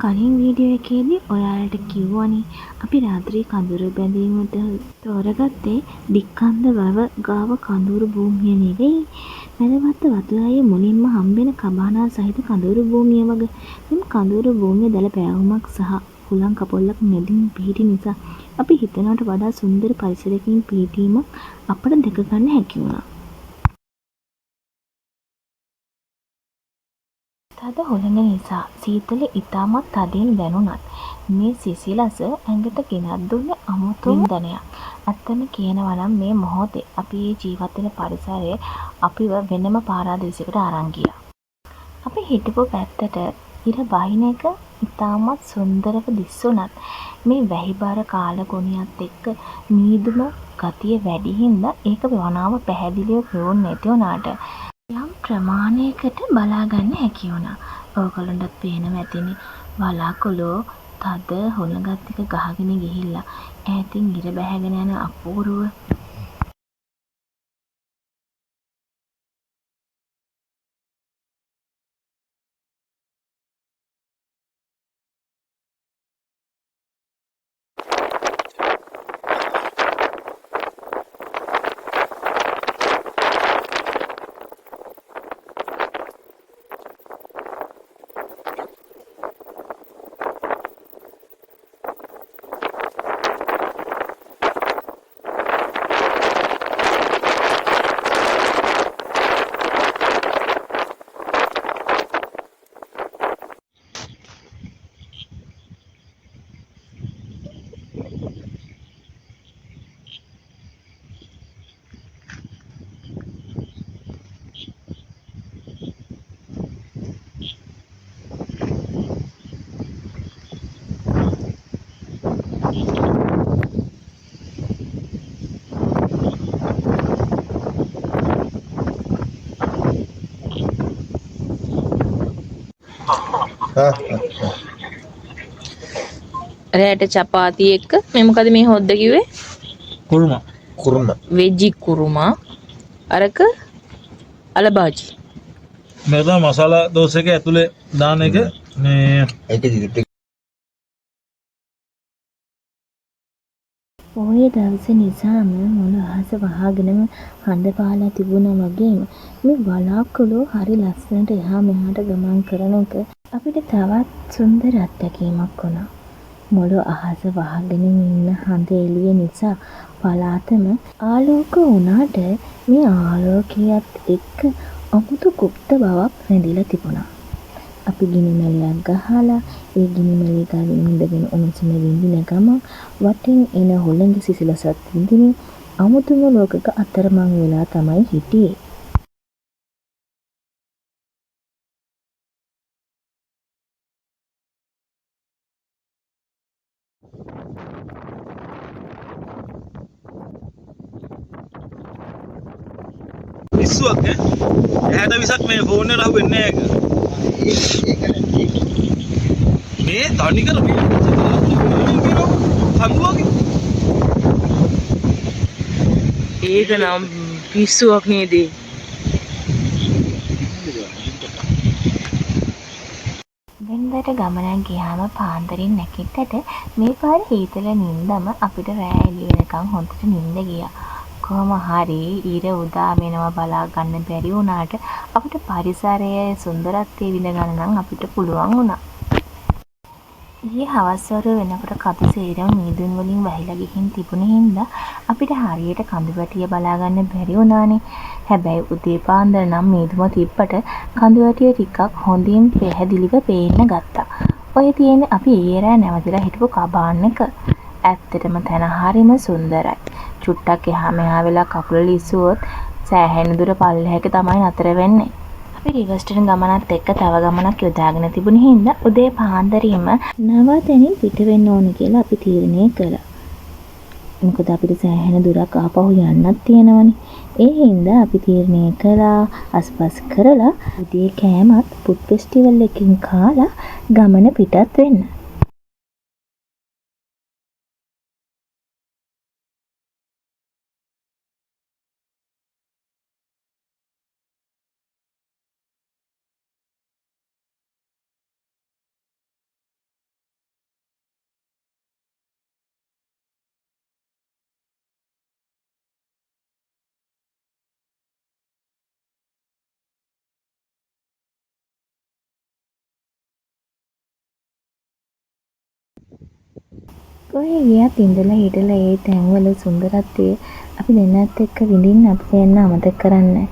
කලින් වීඩියෝ එකේදී ඔයාලට කිව්වනේ අපි රාත්‍රී කඳුරු බැඳීමට තෝරගත්තේ දික්කන්ද වැව ගාව කඳුරු භූමිය නෙවෙයි. මැදවත්ත වතුරේ මුලින්ම හම්බෙන කබානා සහිත කඳුරු භූමිය වගේ. මෙම කඳුරු භූමිය දල පෑවුමක් සහ හුළං කපොල්ලක් මැදින් පිහිටි නිසා අපි හිතනවට වඩා සුන්දර පරිසරයකින් පිහිටීමක් අපට දැක ගන්න හැකි වුණා. තද හුළඟ නිසා සීතල ඉතාමත් තදින් දැනුණත් මේ සිසිලස ඇඟට ගෙනත් දුන්නේ අමුතු වින්දනයක්. ඇත්තම කියනවා නම් මේ මොහොතේ අපි මේ ජීවත් වෙන පරිසරය අපිව වෙනම පාරාදීසයකට අරන් ගියා. අපි හිටපු පැත්තට ඉර බහින එක ඉතාමත් සුන්දරව දිස්සුණත් මේ වැහිබර කාලගුණයත් එක්ක මීදුම ගතිය වැඩි හින්දා ඒක වනාව පැහැදිලිව පෙවුන්නේ නැති වුණාට යම් ප්‍රමාණයකට බලා ගන්න හැකි වුණා. ඕගොල්ලන්ටත් පේනවා ඇතිනේ වලාකුළු තද හුළඟත් එක්ක ගහගෙන ගිහිල්ලා ඈතින් ඉර බැහැගෙන යන අපූර්ව රැට චපාති එක්ක මේ මොකද මේ හොද්ද කිව්වේ? කුරුම වෙජ්ජි කුරුමා අරක අලබාජි. මේක තමයි මසාලා දෝස එක ඇතුලේ දාන එක මේ පොහොය දවසේ නිසාම මුළු අහස වහගෙනම හඳ පාලා තිබුණා වගේම මේ වලාකුළු හරි ලස්සනට එහා මෙහාට ගමන් කරන එක අපිට තවත් සුන්දර අත්දැකීමක් වුණා. මුළු අහස වහගෙන ඉන්න හඳ එළිය නිසා පලාතම ආලෝක වුණාට මේ ආලෝකයත් එක්ක අමුතු গুপ্ত බවක් රැඳිලා තිබුණා. අපි ගිනි මැලයක් ගහලා ඒ ගිනි මැලේ ගාවින් ඉඳගෙන උණුසුම විඳින ගමන් වටින් එන හොළඟ සිසිලසත් විඳින අමුතුම ලෝකයක අතරමං වෙලා තමයි හිටියේ. පිස්සුවක් ඈ. ඇහැට විසක් මේ ෆෝන් එකට අහු වෙන්නේ නැහැ ඒක. මේ තනිකර මේ කඳුවගේ. ඒක නම් පිස්සුවක් නේද? වෙනදට ගමනක් ගියාම පාන්දරින් නැගිට්ටට මේ පාර හීතල නින්දම අපිට රෑ එළිය වෙනකන් හොඳට නිින්ද ගියා. කොහොම හරි ඊර උදා වෙනවා බලා ගන්න බැරි වුණාට අපිට පරිසරයේ සුන්දරත්වය විඳ ගන්න නම් අපිට පුළුවන් වුණා. ඊයේ හවස් වරුව වෙනකොට කඳු සේරම මීදුන් වලින් වැහිලා ගිහින් තිබුණ හින්දා අපිට හරියට කඳු වැටිය බලා ගන්න බැරි වුණානේ. හැබැයි උදේ පාන්දර නම් මීදුම තිබ්බට කඳු වැටිය ටිකක් හොඳින් පැහැදිලිව පේන්න ගත්තා. ඔය තියෙන්නේ අපි ඊයේ රෑ නැවතිලා හිටපු කබාන් එක. ඇත්තටම තැන හරිම සුන්දරයි. චුට්ටක් එහා මෙහා වෙලා කකුල ලිස්සුවොත් සෑහෙන දුර පල්ලෙහාක තමයි නතර වෙන්නේ. අපි රිවර්ස්ටර්න් ගමනත් එක්ක තව ගමනක් යොදාගෙන තිබුණ හින්දා උදේ පාන්දරින්ම නවතැනින් පිට වෙන්න ඕන කියලා අපි තීරණය කළා. මොකද අපිට සෑහෙන දුරක් ආපහු යන්නත් තියෙනවනේ. ඒ හින්දා අපි තීරණය කළා අස්පස් කරලා උදේ කෑමත් ෆුඩ් ෆෙස්ටිවල් එකකින් කාලා ගමන පිටත් වෙන්න. කොහේ ගියත් ඉඳලා හිටලා ඒ තැන්වල සුන්දරත්වය අපි දෙන්නත් එක්ක විඳින්න අපි දෙන්න අමතක කරන්නේ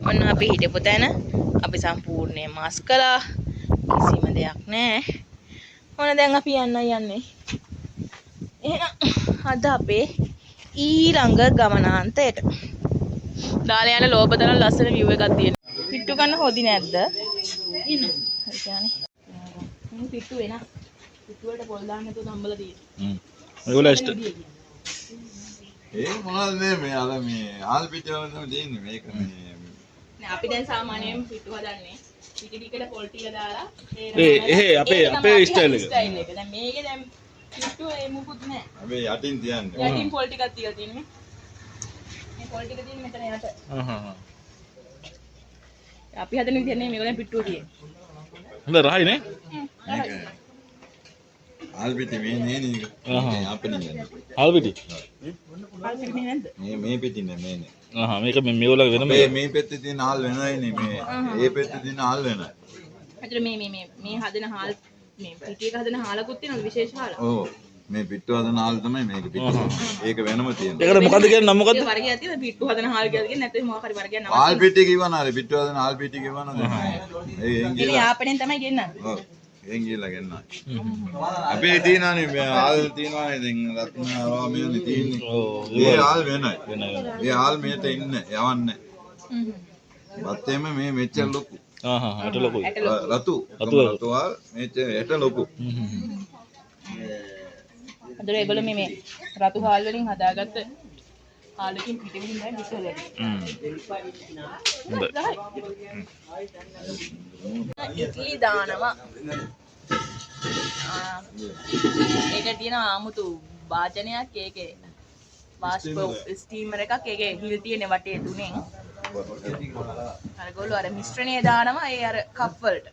ඔන්න අපි හිටපු තැන අපි සම්පූර්ණයෙන් මාස් කළා. කිසිම දෙයක් නැහැ. ඔන්න දැන් අපි යන්නේ. එහෙනම් අද අපේ ඊළඟ ගමනාන්තයට. දාලා යන ලෝබදන ලස්සන view එකක් තියෙනවා. පිට්ටු ගන්න හොදි නැද්ද? ඉන්න. හරි කියන්නේ. මේ පිට්ටු වෙන. පිට්ටු වලට පොල් දාන්න නැතුව තම්බලා තියෙනවා. ඒගොල්ලෝ ඇස්ට ඒ මොනවද මේ අර මේ ආල් පිටි වල තමයි දෙන්නේ මේක මේ නෑ අපි දැන් සාමාන්‍යයෙන් පිට්ටු හදන්නේ. පිටි ටිකට පොල් ටික දාලා අපේ ස්ටයිල් එක. දැන් මේකේ දැන් පිට්ටු ඒ මුකුත් නෑ. අපි යටින් තියන්නේ යටින් පොල් ටිකක් තියලා තියෙන්නේ. මේ පොල් ටික තියෙන්නේ මෙතන යට. අපි හදන විදිහ නෙමෙයි මේක දැන් පිට්ටුව තියෙන්නේ. හොඳ රහයි නේ? මේක ආල් පිටි මේ නේ නේ අපිනේ ආල් පිටි. ආල් පිටි මේ නැද්ද? මේ පිටි නේ මේ නේ මේක මේගොල්ලෝ වෙනම මේ පැත්තේ තියෙන ආල් වෙනයිනේ මේ ඒ පැත්තේ තියෙන ආල් වෙනයි. අතට මේ හදන හාල් මේ පිටි එක හදන හාලකුත් තියෙනවා විශේෂ හාල. ඔව් මේ පිට්ටු හදන ආල් තමයි මේක පිටි. ඒක වෙනම තියෙනවා. ඒකට මොකද්ද කියන්නේ නම මොකද්ද? වර්ගයක් තියෙනවා පිට්ටු හදන හාල් කියලා කියන්නේ නැත්නම් මොකක් හරි වර්ගයක් නමක්. ආල් පිටි කියවන හරි පිට්ටු හදන ආල් පිටි කියවන දැන්. ඉතින් යාපෙන් තමයි ගෙන්නන්නේ. ඔව් එන් ගිහලා ගන්න. අපේ තියෙනනේ මේ ආල් තියෙනවානේ දැන් රත්න රාමයනේ තියෙන්නේ. ඔව් ඒ ආල් වෙනයි. ඒ ආල් මෙහෙට ඉන්නේ යවන්නේ. බත්තේම මේ මෙච්චර ලොකු. ඇට ලොකුයි. රතු ආල් මෙච්චර ඇට ලොකු. අදට ඒගොල්ලෝ මේ රතු හාල් වලින් හදාගත්ත හාලකින් පිටින් දැන් විසලයි. ඉඩ්ලි දානවා. ඒක තියෙන ආමුතු වාචනයක් ඒකේ වාෂ්ප ස්ටීමර් එකක් ඒකේ හිල් තියෙන වටේ තුනෙන් අරගොල්ලෝ අර මිශ්‍රණය දානවා ඒ අර කප් වලට.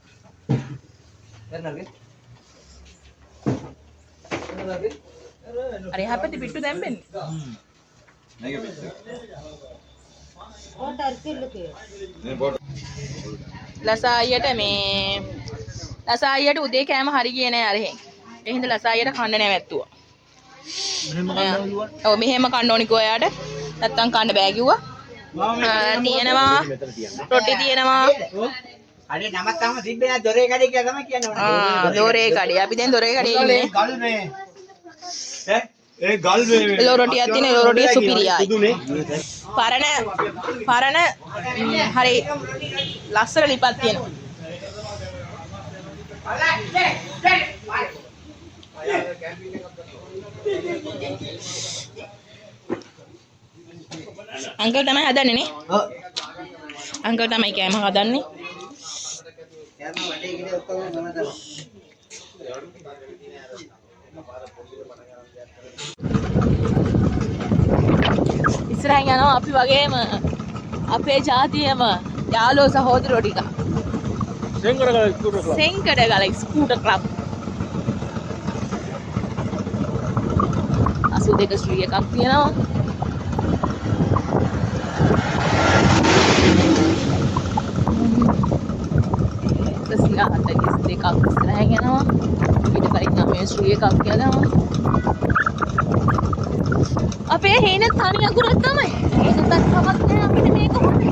අර එහා පැත්තේ පිට්ටු දැම්බෙන්නේ. මේක පිටු. ලසායියට උදේ කෑම හරි ගියේ නෑ අර එහෙන්. ඒ හින්දා ලසායියට කන්න නැවැත්තුවා. ඔව් මෙහෙම කන්න ඕනි කොයාට. නැත්තම් කන්න බෑ කිව්වා. තියෙනවා රොටි තියෙනවා. අනේ නමක් තාම තිබ්බේ නෑ දොරේ කඩේ කියලා තමයි කියන්නේ. දොරේ කඩේ. අපි දැන් දොරේ කඩේ ඉන්නේ. ගල් මේ ඒ ගල් වේ එළෝ රොටියක් තියෙන එළෝ රොටිය සුපිරියයි. පරණ හරි ලස්සන ලිපක් තියෙනවා. අංකල් තමයි හදන්නේ නේ? ඔව්. අංකල් තමයි කෑම හදන්නේ. කෑම වටේ ගිහලා ඔක්කොම මම තමයි. ඉස්සරහින් යනවා අපි වගේම අපේ ජාතියේම යාළුවෝ සහෝදරයෝ ටික. සෙන්කඩගල ස්කූටර් ක්ලබ්. 82 ශ්‍රී එකක් තියෙනවා. සියා 42ක් ඉස්සරහින් යනවා. ඊට පරිණාමයේ ශ්‍රී එකක් යනවා. අපේ හේන තනි අකුරක් තමයි. ඒක තත්ත්වයක් නෑ අපිට මේක හොඳයි.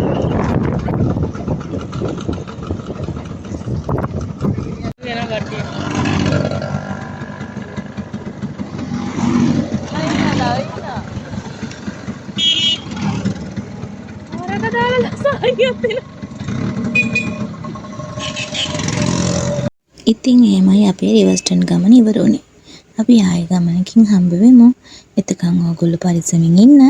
වෙන කට්ටිය. අයියා දායිනා. හොරක දාලා සායියක් දෙන. ඉතින් එහෙමයි අපේ රිවර්ස්ටන් ගමන ඉවර වුණේ. අපි ආයෙ ගමනකින් හම්බ වෙමු. එතකන් ඕගොල්ලෝ පරිස්සමින් ඉන්න.